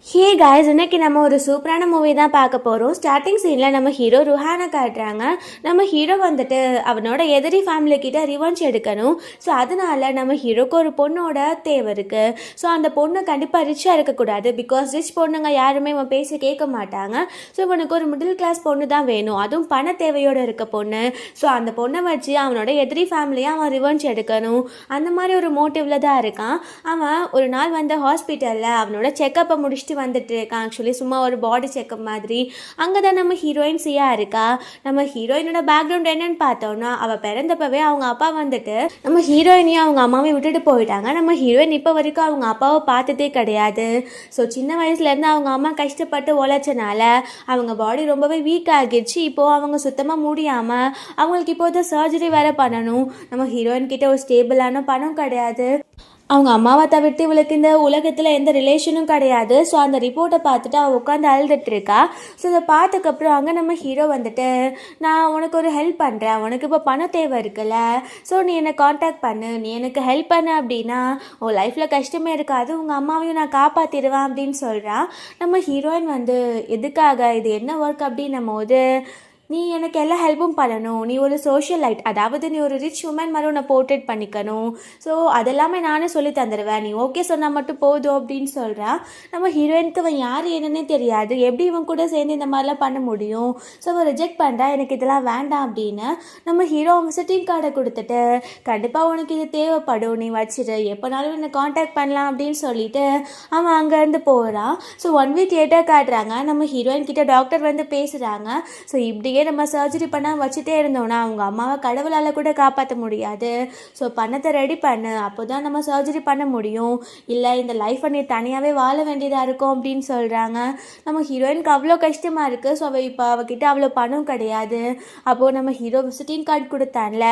Hey guys, இன்னைக்கு நம்ம ஒரு சூப்பரான மூவி தான் பார்க்க போகிறோம். ஸ்டார்டிங் சீனில் நம்ம ஹீரோ ருஹானை காட்டுறாங்க. நம்ம ஹீரோ வந்துட்டு அவனோட எதிரி ஃபேமிலி கிட்ட ரிவெஞ்ச் எடுக்கணும். ஸோ அதனால நம்ம ஹீரோக்கு ஒரு பொண்ணோட தேவை இருக்குது. ஸோ அந்த பொண்ணு கண்டிப்பாக ரிச்சாக இருக்கக்கூடாது. பிகாஸ் ரிச் பொண்ணுங்க யாருமே அவன் பேசி கேட்க மாட்டாங்க. ஸோ இவனுக்கு ஒரு மிடில் கிளாஸ் பொண்ணு தான் வேணும், அதுவும் பண தேவையோடு இருக்க பொண்ணு. ஸோ அந்த பொண்ணை வச்சு அவனோட எதிரி ஃபேமிலியை அவன் ரிவெஞ்ச் எடுக்கணும். அந்த மாதிரி ஒரு மோட்டிவில் தான் இருக்கான். அவன் ஒரு நாள் வந்து ஹாஸ்பிட்டலில் அவனோட செக்கப்பை முடிச்சுட்டு வந்துட்டு இருக்கான். ஆக்சுவலி சும்மா ஒரு பாடி செக்கப் மாதிரி. அங்கே தான் நம்ம ஹீரோயின் சியா இருக்கா. நம்ம ஹீரோயினோட பேக்ரவுண்ட் என்னன்னு பார்த்தோம்னா, அவள் பிறந்தப்பவே அவங்க அப்பா வந்துட்டு நம்ம ஹீரோயினையும் அவங்க அம்மாவையும் விட்டுட்டு போயிட்டாங்க. நம்ம ஹீரோயின் இப்போ வரைக்கும் அவங்க அப்பாவை பார்த்ததே கிடையாது. ஸோ சின்ன வயசுலேருந்து அவங்க அம்மா கஷ்டப்பட்டு உழைச்சனால அவங்க பாடி ரொம்பவே வீக் ஆகிடுச்சு. இப்போது அவங்க சுத்தமாக முடியாமல் அவங்களுக்கு இப்போது சர்ஜரி வேறு பண்ணணும். நம்ம ஹீரோயின் கிட்ட ஒரு ஸ்டேபிளான பணம் கிடையாது. அவங்க அம்மாவை தவிர்த்து இவளுக்கு இந்த உலகத்தில் எந்த ரிலேஷனும் கிடையாது. ஸோ அந்த ரிப்போர்ட்டை பார்த்துட்டு அவள் உட்காந்து அழுதுட்டு இருக்கா. ஸோ இதை பார்த்ததுக்கப்புறம் அங்கே நம்ம ஹீரோ வந்துட்டு, நான் உனக்கு ஒரு ஹெல்ப் பண்ணுறேன், உனக்கு இப்போ பணம் தேவை இருக்குல்ல, ஸோ நீ என்னை காண்டாக்ட் பண்ணு, நீ எனக்கு ஹெல்ப் பண்ணு அப்படின்னா உன் லைஃப்பில் கஷ்டமே இருக்காது, உங்கள் அம்மாவையும் நான் காப்பாற்றிடுவேன் அப்படின்னு சொல்கிறான். நம்ம ஹீரோயின் வந்து எதுக்காக, இது என்ன ஒர்க் அப்படின்னும் போது, நீ எனக்கு எல்லா ஹெல்ப்பும் பண்ணணும், நீ ஒரு சோஷியல் லைட், அதாவது நீ ஒரு ரிச் உமன் மாதிரி உன்னை போர்ட்ரேட் பண்ணிக்கணும், ஸோ அதெல்லாமே நானே சொல்லி தந்துடுவேன், நீ ஓகே சொன்னால் மட்டும் போதும் அப்படின்னு சொல்கிறான். நம்ம ஹீரோயினுக்கு அவன் யார் என்னன்னே தெரியாது, எப்படி இவன் கூட சேர்ந்து இந்த மாதிரிலாம் பண்ண முடியும். ஸோ அவன் ரிஜெக்ட் பண்ணுறா, எனக்கு இதெல்லாம் வேண்டாம் அப்படின்னு. நம்ம ஹீரோ அவன் விசிட்டிங் கார்டை கொடுத்துட்டு, கண்டிப்பாக உனக்கு இது தேவைப்படும், நீ வச்சுட்டு எப்போனாலும் என்னை காண்டாக்ட் பண்ணலாம் அப்படின்னு சொல்லிட்டு அவன் அங்கேருந்து போகிறான். ஸோ 1 வீக் லேட்டாக காட்டுறாங்க. நம்ம ஹீரோயின் கிட்ட டாக்டர் வந்து பேசுகிறாங்க. ஸோ இப்படி நம்ம சர்ஜரி பண்ண வச்சுட்டே இருந்தோம்னா அவங்க அம்மாவை கடவுளால் கூட காப்பாற்ற முடியாது. ஸோ பணத்தை ரெடி பண்ணு, அப்போ தான் நம்ம சர்ஜரி பண்ண முடியும், இல்லை இந்த லைஃப்பை நீ தனியாகவே வாழ வேண்டியதாக இருக்கும் அப்படின்னு சொல்கிறாங்க. நம்ம ஹீரோயினுக்கு அவ்வளோ கஷ்டமாக இருக்குது. ஸோ இப்போ அவகிட்ட அவ்வளோ பணம் கிடையாது. அப்போது நம்ம ஹீரோ விசிட்டிங் கார்டு கொடுத்தான்ல,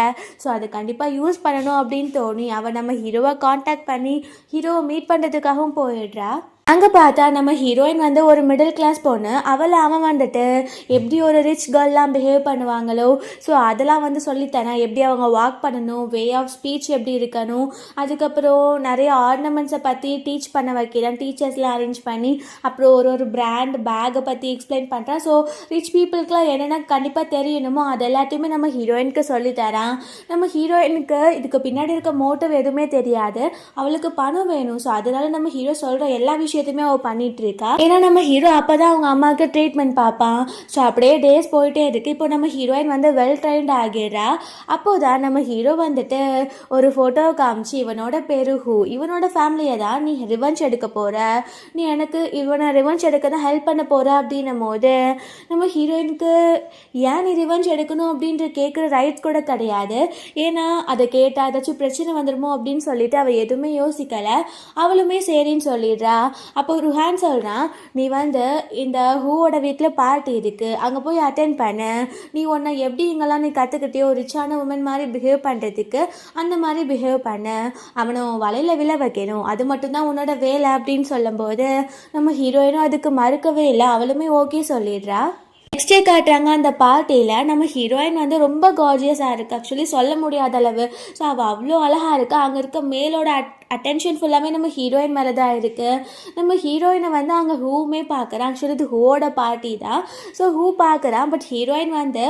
ஸோ அதை கண்டிப்பாக யூஸ் பண்ணணும் அப்படின்னு தோணி அவள் நம்ம ஹீரோவை காண்டாக்ட் பண்ணி ஹீரோவை மீட் பண்ணுறதுக்காகவும் போயிடுறா. அங்கே பார்த்தா நம்ம ஹீரோயின் வந்து ஒரு மிடில் கிளாஸ் பொண்ணு. அவன் வந்துட்டு எப்படி ஒரு ரிச் கேர்லாம் பிஹேவ் பண்ணுவாங்களோ, ஸோ அதெல்லாம் வந்து சொல்லித்தரேன், எப்படி அவங்க வாக் பண்ணணும், வே ஆஃப் ஸ்பீச் எப்படி இருக்கணும், அதுக்கப்புறம் நிறைய ஆர்னமெண்ட்ஸை பற்றி டீச் பண்ண வைக்கிறேன், டீச்சர்ஸ்லாம் அரேஞ்ச் பண்ணி, அப்புறம் ஒரு பிராண்ட் பேக்கை பற்றி எக்ஸ்பிளைன் பண்ணுறேன். ஸோ ரிச் பீப்புளுக்குலாம் என்னென்ன கண்டிப்பாக தெரியணுமோ அது எல்லாத்தையுமே நம்ம ஹீரோயினுக்கு சொல்லித்தரான். நம்ம ஹீரோயினுக்கு இதுக்கு பின்னாடி இருக்க மோட்டிவ் எதுவுமே தெரியாது, அவளுக்கு பணம் வேணும். ஸோ அதனால நம்ம ஹீரோ சொல்கிற எல்லா விஷயத்தையுமே அவள் பண்ணிட்டு இருக்கா. ஏன்னா நம்ம ஹீரோ அப்பதான் அவங்க அம்மாவுக்கு ட்ரீட்மெண்ட் பார்ப்பான். ஸோ அப்படியே டேஸ் போயிட்டே இருக்கு. இப்போ நம்ம ஹீரோயின் வந்து வெல் ட்ரைன்ட் ஆகிடுறா. அப்போதான் நம்ம ஹீரோ வந்துட்டு ஒரு ஃபோட்டோ காமிச்சு, இவனோட பேரு ஹூ, இவனோட ஃபேமிலியை தான் நீ ரிவெஞ்ச் எடுக்க போற, நீ எனக்கு இவனை ரிவெஞ்ச் எடுக்க தான் ஹெல்ப் பண்ண போற அப்படின்னும் போது நம்ம ஹீரோயினுக்கு ஏன் நீ ரிவெஞ்ச் எடுக்கணும் அப்படின்ற கேட்குற ரைட்ஸ் கூட கிடையாது. ஏன்னா அதை கேட்டால் ஏதாச்சும் பிரச்சனை வந்துடுமோ அப்படின்னு சொல்லிட்டு அவள் எதுவுமே யோசிக்கலை. அவளுமே சரின்னு சொல்லிடுறா. அப்போ ருஹான் சொல்கிறான், நீ வந்து இந்த ஹூவோட வீட்டில் பார்ட்டி இருக்குது, அங்கே போய் அட்டென்ட் பண்ணு, நீ உன்னை எப்படி இங்கெல்லாம் நீ கற்றுக்கிட்டியோ ரிச்சான உமன் மாதிரி பிஹேவ் பண்ணுறதுக்கு அந்த மாதிரி பிஹேவ் பண்ணு, அவனை வலையில் விழ வைக்கணும், அது மட்டும்தான் உன்னோட வேலை அப்படின்னு சொல்லும்போது நம்ம ஹீரோயினும் அதுக்கு மறுக்கவே இல்லை, அவளுமே ஓகே சொல்லிடுறா. நெக்ஸ்ட் டே காட்டுறாங்க. அந்த பார்ட்டியில் நம்ம ஹீரோயின் வந்து ரொம்ப கார்ஜியஸாக இருக்குது, ஆக்சுவலி சொல்ல முடியாத அளவு. ஸோ அவள் அவ்வளோ அழகாக இருக்கா. அங்கே இருக்க மேலோட அட்டென்ஷன் ஃபுல்லாமே நம்ம ஹீரோயின் மேலே தான் இருக்குது. நம்ம ஹீரோயினை வந்து அங்கே ஹூவுமே பார்க்குறான். ஆக்சுவலி இது ஹூவோட பார்ட்டி தான். ஸோ ஹூ பார்க்குறான். பட் ஹீரோயின் வந்து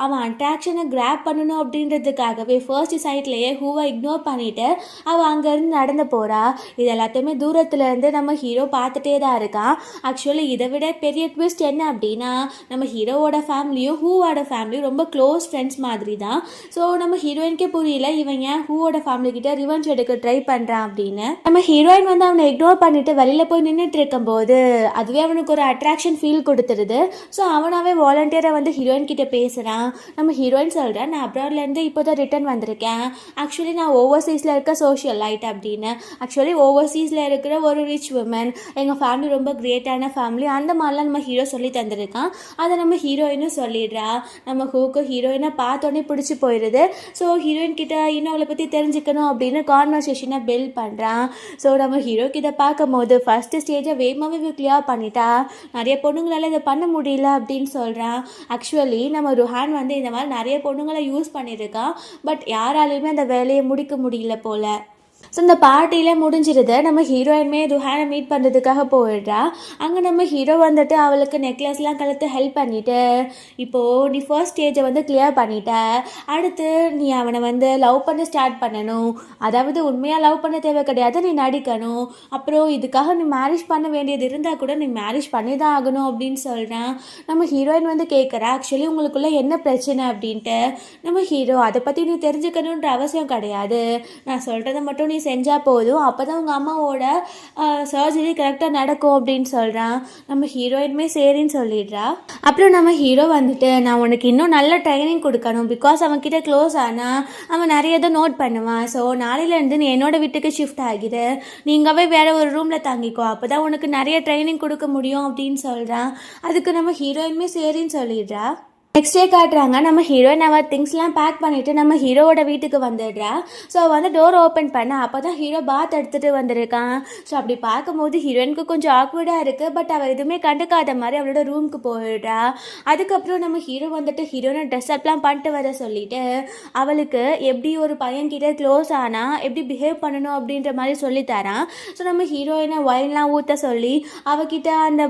அவன் அட்ராக்ஷனை கிராப் பண்ணணும் அப்படின்றதுக்காகவே ஃபர்ஸ்ட் சைட்லேயே ஹூவை இக்னோர் பண்ணிவிட்டு அவள் அங்கேருந்து நடந்து போகிறா. இது எல்லாத்தையுமே தூரத்துலேருந்து நம்ம ஹீரோ பார்த்துட்டே தான் இருக்கான். ஆக்சுவலி இதை விட பெரிய ட்விஸ்ட் என்ன அப்படின்னா, நம்ம ஹீரோவோட ஃபேமிலியும் ஹூவோட ஃபேமிலியும் ரொம்ப க்ளோஸ் ஃப்ரெண்ட்ஸ் மாதிரி தான். ஸோ நம்ம ஹீரோயினுக்கே புரியல இவன் ஏன் ஹூவோட ஃபேமிலி கிட்ட ரிவெஞ்ச் எடுக்க ட்ரை பண்ணுறான் அப்படின்னு. நம்ம ஹீரோயின் வந்து அவனை இக்னோர் பண்ணிட்டு வெளியில் போய் நின்றுட்டு இருக்கும்போது அதுவே அவனுக்கு ஒரு அட்ராக்ஷன் ஃபீல் கொடுத்துருது. ஸோ அவனாவே வாலண்டியராக வந்து ஹீரோயின் கிட்ட பேசுகிறான். நம்ம ஹீரோயின் சொல்கிறேன், நான் அப்ராட்லேருந்து இப்போ தான் ரிட்டர்ன் வந்திருக்கேன், ஆக்சுவலி நான் ஓவர்சீஸில் இருக்க சோஷியல் லைட் அப்படின்னு. ஆக்சுவலி ஓவர்சீஸில் இருக்கிற ஒரு ரிச் உமன், எங்கள் ஃபேமிலி ரொம்ப கிரேட்டான ஃபேமிலி, அந்த மாதிரிலாம் நம்ம ஹீரோ சொல்லி தந்திருக்கான். அதை நம்ம ஹீரோயினும் சொல்லிடுறா. நம்ம ஹூக்கு ஹீரோயினை பார்த்தோன்னே பிடிச்சி போயிடுது. ஸோ ஹீரோயின் கிட்ட இன்னும் அவளை பற்றி தெரிஞ்சுக்கணும் அப்படின்னு கான்வர்சேஷனை பில்ட் பண்ணுறான். ஸோ நம்ம ஹீரோக்கு இதை பார்க்கும் போது ஃபஸ்ட்டு ஸ்டேஜை வேகமாகவே கிளியர் பண்ணிட்டா, நிறைய பொண்ணுங்களால் இதை பண்ண முடியல அப்படின்னு சொல்கிறான். ஆக்சுவலி நம்ம ருஹான் வந்து இந்த மாதிரி நிறைய பொண்ணுங்களை யூஸ் பண்ணியிருக்கான். பட் யாராலையுமே அந்த வேலையை முடிக்க முடியல போல். ஸோ இந்த பார்ட்டியில் முடிஞ்சிருது. நம்ம ஹீரோயின்மே ருஹானை மீட் பண்ணுறதுக்காக போயிடுறா. அங்கே நம்ம ஹீரோ வந்துட்டு அவளுக்கு நெக்லஸ்லாம் கழுத்து ஹெல்ப் பண்ணிவிட்டு, இப்போது நீ ஃபர்ஸ்ட் ஸ்டேஜை வந்து கிளியர் பண்ணிட்ட, அடுத்து நீ அவனை வந்து லவ் பண்ண ஸ்டார்ட் பண்ணணும். அதாவது உண்மையாக லவ் பண்ண தேவை கிடையாது, நீ நடிக்கணும். அப்புறம் இதுக்காக நீ மேரேஜ் பண்ண வேண்டியது இருந்தால் கூட நீ மேரேஜ் பண்ணி தான் ஆகணும் அப்படின்னு சொல்கிறான். நம்ம ஹீரோயின் வந்து கேட்குறா, ஆக்சுவலி உங்களுக்குள்ளே என்ன பிரச்சனை அப்படின்ட்டு. நம்ம ஹீரோ, அதை பற்றி நீ தெரிஞ்சுக்கணுன்ற அவசியம் கிடையாது, நான் சொல்கிறத மட்டும் நீ செஞ்சால் போதும், அப்போ தான் உங்கள் அம்மாவோட சர்ஜரி கரெக்டாக நடக்கும் அப்படின்னு சொல்கிறான். நம்ம ஹீரோயினுமே சரின்னு சொல்லிடுறா. அப்புறம் நம்ம ஹீரோ வந்துட்டு, நான் உனக்கு இன்னும் நல்ல ட்ரைனிங் கொடுக்கணும், பிகாஸ் அவன்கிட்ட க்ளோஸ் ஆனால் அவன் நிறைய இதை நோட் பண்ணுவான். ஸோ நாளையிலேருந்து நீ என்னோட வீட்டுக்கு ஷிஃப்ட் ஆகிடு, நீங்கவே வேறு ஒரு ரூமில் தங்கிக்கோ, அப்போ தான் உனக்கு நிறைய ட்ரைனிங் கொடுக்க முடியும் அப்படின்னு சொல்கிறான். அதுக்கு நம்ம ஹீரோயினுமே சரின்னு சொல்லிடுறா. நெக்ஸ்ட் டே காட்டுறாங்க. நம்ம ஹீரோயின் அவள் திங்ஸ்லாம் பேக் பண்ணிவிட்டு நம்ம ஹீரோவோட வீட்டுக்கு வந்துடுறா. ஸோ வந்து டோர் ஓப்பன் பண்ண அப்போ தான் ஹீரோ பாத் எடுத்துகிட்டு வந்திருக்கான். ஸோ அப்படி பார்க்கும்போது ஹீரோயினுக்கு கொஞ்சம் ஆக்வர்டாக இருக்குது. பட் அவள் எதுவுமே கண்டுக்காத மாதிரி அவளோட ரூமுக்கு போயிடுறா. அதுக்கப்புறம் நம்ம ஹீரோ வந்துட்டு ஹீரோனை ட்ரெஸ் அப்லாம் பண்ணிட்டு வர சொல்லிவிட்டு அவளுக்கு எப்படி ஒரு பையன்கிட்ட க்ளோஸ் ஆனால் எப்படி பிஹேவ் பண்ணணும் அப்படின்ற மாதிரி சொல்லித்தரான். ஸோ நம்ம ஹீரோயினை ஒயின்லாம் ஊற்ற சொல்லி அவகிட்ட அந்த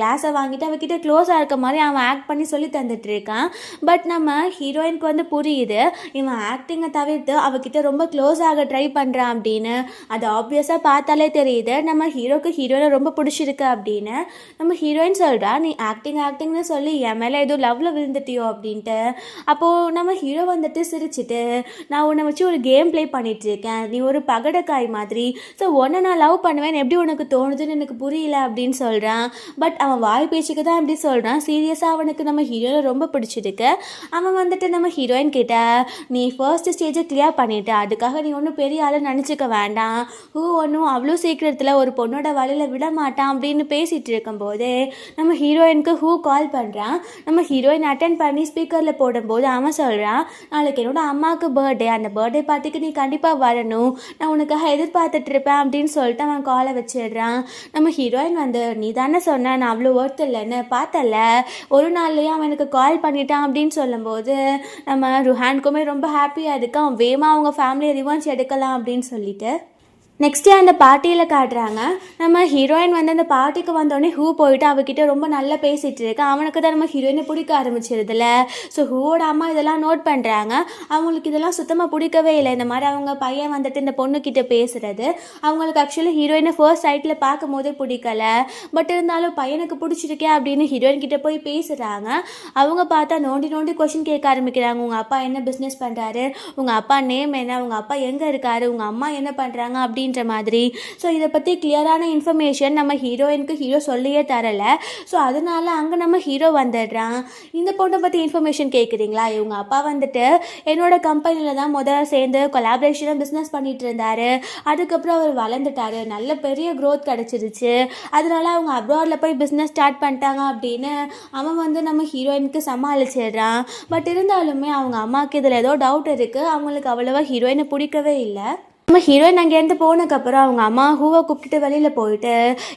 கிளாஸை வாங்கிட்டு அவகிட்ட க்ளோஸாக இருக்க மாதிரி அவன் ஆக்ட் பண்ணி சொல்லி தந்துட்டு இருக்கான். பட் நம்ம ஹீரோயினுக்கு வந்து புரியுது, இவன் ஆக்டிங்கை தவிர்த்து அவகிட்ட ரொம்ப க்ளோஸ் ஆக ட்ரை பண்ணுறான் அப்படின்னு. அது ஆப்வியஸாக பார்த்தாலே தெரியுது நம்ம ஹீரோக்கு ஹீரோயினை ரொம்ப பிடிச்சிருக்கு அப்படின்னு. நம்ம ஹீரோயின் சொல்கிறா, நீ ஆக்டிங்னு சொல்லி என் மேலே ஏதோ லவ்வில் விழுந்துட்டியோ அப்படின்ட்டு. அப்போது நம்ம ஹீரோ வந்துட்டு சிரிச்சிட்டு, நான் உன்னை வச்சு ஒரு கேம் ப்ளே பண்ணிகிட்ருக்கேன், நீ ஒரு பகடக்காய் மாதிரி, ஸோ உன்னை நான் லவ் பண்ணுவேன் எப்படி உனக்கு தோணுதுன்னு எனக்கு புரியல அப்படின்னு சொல்கிறான். பட் அவன் வாய் பேச்சுக்கு தான் அப்படி சொல்கிறான். சீரியஸாக அவனுக்கு நம்ம ஹீரோவை ரொம்ப பிடிச்சிருக்கு. அவன் வந்துட்டு நம்ம ஹீரோயின் கிட்ட, நீ ஃபர்ஸ்ட் ஸ்டேஜை கிளியர் பண்ணிட்ட, அதுக்காக நீ ஒன்றும் பெரிய ஆளை நினச்சிக்க வேண்டாம், ஒன்றும் அவ்வளோ சீக்கிரத்தில் ஒரு பொண்ணோட வழியில் விட மாட்டான் அப்படின்னு பேசிகிட்டு இருக்கும்போது நம்ம ஹீரோயினுக்கு கால் பண்ணுறான். நம்ம ஹீரோயின் அட்டன் பண்ணி ஸ்பீக்கரில் போடும்போது அவன் சொல்கிறான், நாளைக்கு என்னோட அம்மாவுக்கு பர்த்டே, அந்த பர்த்டே பார்ட்டிக்கு நீ கண்டிப்பாக வரணும், நான் உனக்காக எதிர்பார்த்துட்டு இருப்பேன் அப்படின்னு சொல்லிட்டு அவன் காலை வச்சிடுறான். நம்ம ஹீரோயின் வந்து, நீ தானே சொன்ன நான் அவ்வளோ ஒர்த் இல்லைன்னு, பார்த்தல ஒரு நாள்லேயே அவன் எனக்கு கால் பண்ணிட்டான் அப்படின்னு சொல்லும்போது நம்ம ருஹானுக்குமே ரொம்ப ஹாப்பியாக இருக்கு. அவன் வேகமாக அவங்க ஃபேமிலியை ரிவெஞ்ச் எடுக்கலாம் அப்படின்னு சொல்லிட்டு. நெக்ஸ்ட்டு அந்த பார்ட்டியில் காட்டுறாங்க. நம்ம ஹீரோயின் வந்து அந்த பார்ட்டிக்கு வந்தோடனே போயிட்டு அவகிட்ட ரொம்ப நல்லா பேசிகிட்டு இருக்கு. அவனுக்கு தான் நம்ம ஹீரோயினை பிடிக்க ஆரம்பிச்சிருதுல. ஸோ ஹூவோட அம்மா இதெல்லாம் நோட் பண்ணுறாங்க. அவங்களுக்கு இதெல்லாம் சுத்தமாக பிடிக்கவே இல்லை, இந்த மாதிரி அவங்க பையன் வந்துட்டு இந்த பொண்ணுக்கிட்ட பேசுகிறது. அவங்களுக்கு ஆக்சுவலி ஹீரோயினை ஃபர்ஸ்ட் சைட்டில் பார்க்கும் போதே பிடிக்கல. பட் இருந்தாலும் பையனுக்கு பிடிச்சிருக்கே அப்படின்னு ஹீரோயின் கிட்டே போய் பேசுகிறாங்க. அவங்க பார்த்தா நோண்டி நோண்டி கொஷின் கேட்க ஆரம்பிக்கிறாங்க. உங்கள் அப்பா என்ன பிஸ்னஸ் பண்ணுறாரு, உங்கள் அப்பா நேம் என்ன, உங்கள் அப்பா எங்கே இருக்காரு, உங்கள் அம்மா என்ன பண்ணுறாங்க அப்படின்னு மாதிரி. ஸோ இதை பற்றி கிளியரான இன்ஃபர்மேஷன் நம்ம ஹீரோயினுக்கு ஹீரோ சொல்லியே தரல. ஸோ அதனால அங்கே நம்ம ஹீரோ வந்துடுறான். இந்த பொண்ணை பற்றி இன்ஃபர்மேஷன் கேட்குறீங்களா, இவங்க அப்பா வந்துட்டு என்னோட கம்பெனியில் தான் முதல்ல சேர்ந்து கொலாபரேஷனாக பிஸ்னஸ் பண்ணிட்டு இருந்தார். அதுக்கப்புறம் அவர் வளர்ந்துட்டார், நல்ல பெரிய க்ரோத் கிடச்சிருச்சு, அதனால அவங்க அப்ராடில் போய் பிஸ்னஸ் ஸ்டார்ட் பண்ணிட்டாங்க அப்படின்னு அவன் வந்து நம்ம ஹீரோயினுக்கு சமாளிச்சிடுறான். பட் இருந்தாலுமே அவங்க அம்மாவுக்கு இதில் ஏதோ டவுட் இருக்குது. அவங்களுக்கு அவ்வளோவா ஹீரோயினை பிடிக்கவே இல்லை. நம்ம ஹீரோயின் அங்கேருந்து போனதுக்கப்புறம் அவங்க அம்மா கூப்பிட்டுட்டு வெளியில் போயிட்டு,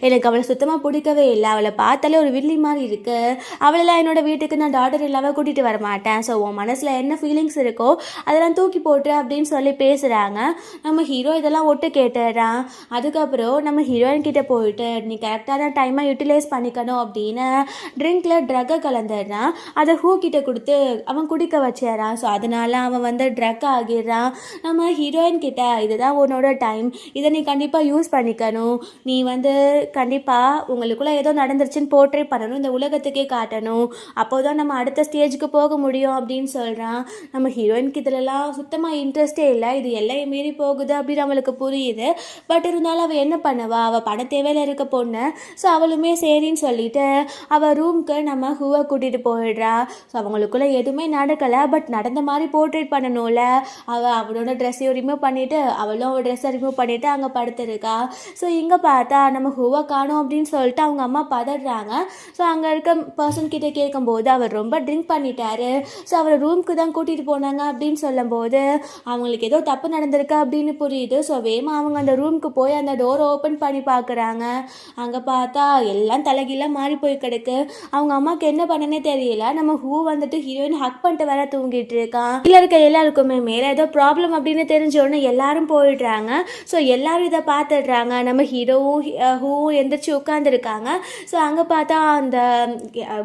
எனக்கு அவளை சுத்தமாக பிடிக்கவே இல்லை, அவளை பார்த்தாலே ஒரு வில்லி மாதிரி இருக்குது, அவளெல்லாம் என்னோடய வீட்டுக்கு நான் டாட்டர் இல்லாமல் கூட்டிகிட்டு வர மாட்டேன், ஸோ உன் மனசில் என்ன ஃபீலிங்ஸ் இருக்கோ அதெல்லாம் தூக்கி போட்டு அப்படின்னு சொல்லி பேசுகிறாங்க. நம்ம ஹீரோ இதெல்லாம் ஒட்டு கேட்டுறான். அதுக்கப்புறம் நம்ம ஹீரோயின் கிட்டே போயிட்டு, நீ கரெக்டான டைமாக யூட்டிலைஸ் பண்ணிக்கணும் அப்படின்னு ட்ரிங்கில் ட்ரக்கை கலந்துடுறான். அதை கிட்ட கொடுத்து அவன் குடிக்க வச்சிடறான். ஸோ அதனால அவன் வந்து ட்ரக் ஆகிடுறான். நம்ம ஹீரோயின் கிட்ட, இதுதான் உன்னோட டைம், இதை நீ கண்டிப்பாக யூஸ் பண்ணிக்கணும், நீ வந்து கண்டிப்பாக உங்களுக்குள்ளே ஏதோ நடந்துருச்சுன்னு போர்ட்ரேட் பண்ணணும், இந்த உலகத்துக்கே காட்டணும், அப்போ தான் நம்ம அடுத்த ஸ்டேஜுக்கு போக முடியும் அப்படின்னு சொல்கிறான். நம்ம ஹீரோயினுக்கு இதிலலாம் சுத்தமாக இன்ட்ரெஸ்டே இல்லை, இது எல்லையை மீறி போகுது அப்படின்னு அவளுக்கு புரியுது. பட் இருந்தாலும் அவள் என்ன பண்ணுவா, அவள் பண தேவையில் இருக்க பொண்ணு. ஸோ அவளுமே சரின்னு சொல்லிட்டு அவள் ரூம்க்கு நம்ம கூட்டிகிட்டு போயிடுறா. ஸோ அவங்களுக்குள்ளே எதுவுமே நடக்கலை, பட் நடந்த மாதிரி போர்ட்ரேட் பண்ணணும்ல. அவளோட ட்ரெஸ்ஸையும் ரிமூவ் பண்ணிவிட்டு அவளும் அவள் ட்ரெஸ்ஸை ரிமூவ் பண்ணிவிட்டு அங்கே படுத்துருக்கா. ஸோ இங்கே பார்த்தா நம்ம காணோம் அப்படின்னு சொல்லிட்டு அவங்க அம்மா பதறாங்க. ஸோ அங்கே இருக்க பர்சன் கிட்டே கேட்கும்போது அவர் ரொம்ப ட்ரிங்க் பண்ணிட்டாரு, ஸோ அவரை ரூம்க்கு தான் கூட்டிகிட்டு போனாங்க அப்படின்னு சொல்லும்போது அவங்களுக்கு ஏதோ தப்பு நடந்திருக்கு அப்படின்னு புரியுது. ஸோ வேகமாக அவங்க அந்த ரூமுக்கு போய் அந்த டோரை ஓப்பன் பண்ணி பார்க்குறாங்க. அங்கே பார்த்தா எல்லாம் தலைகீழாக மாறி போய் கிடக்கு. அவங்க அம்மாவுக்கு என்ன பண்ணனே தெரியல. நம்ம வந்துட்டு ஹீரோயின் ஹக் பண்ணிட்டு வேற தூங்கிட்டு இருக்கான். இல்லை இருக்க எல்லாருக்குமே மேலே ஏதோ ப்ராப்ளம் அப்படின்னு தெரிஞ்ச உடனே எல்லாரும் போயிடுறாங்க. ஸோ எல்லாரும் இதை பார்த்துடுறாங்க. நம்ம ஹீரோவும் ஹூவும் எந்திரிச்சு உட்காந்துருக்காங்க. ஸோ அங்கே பார்த்தா அந்த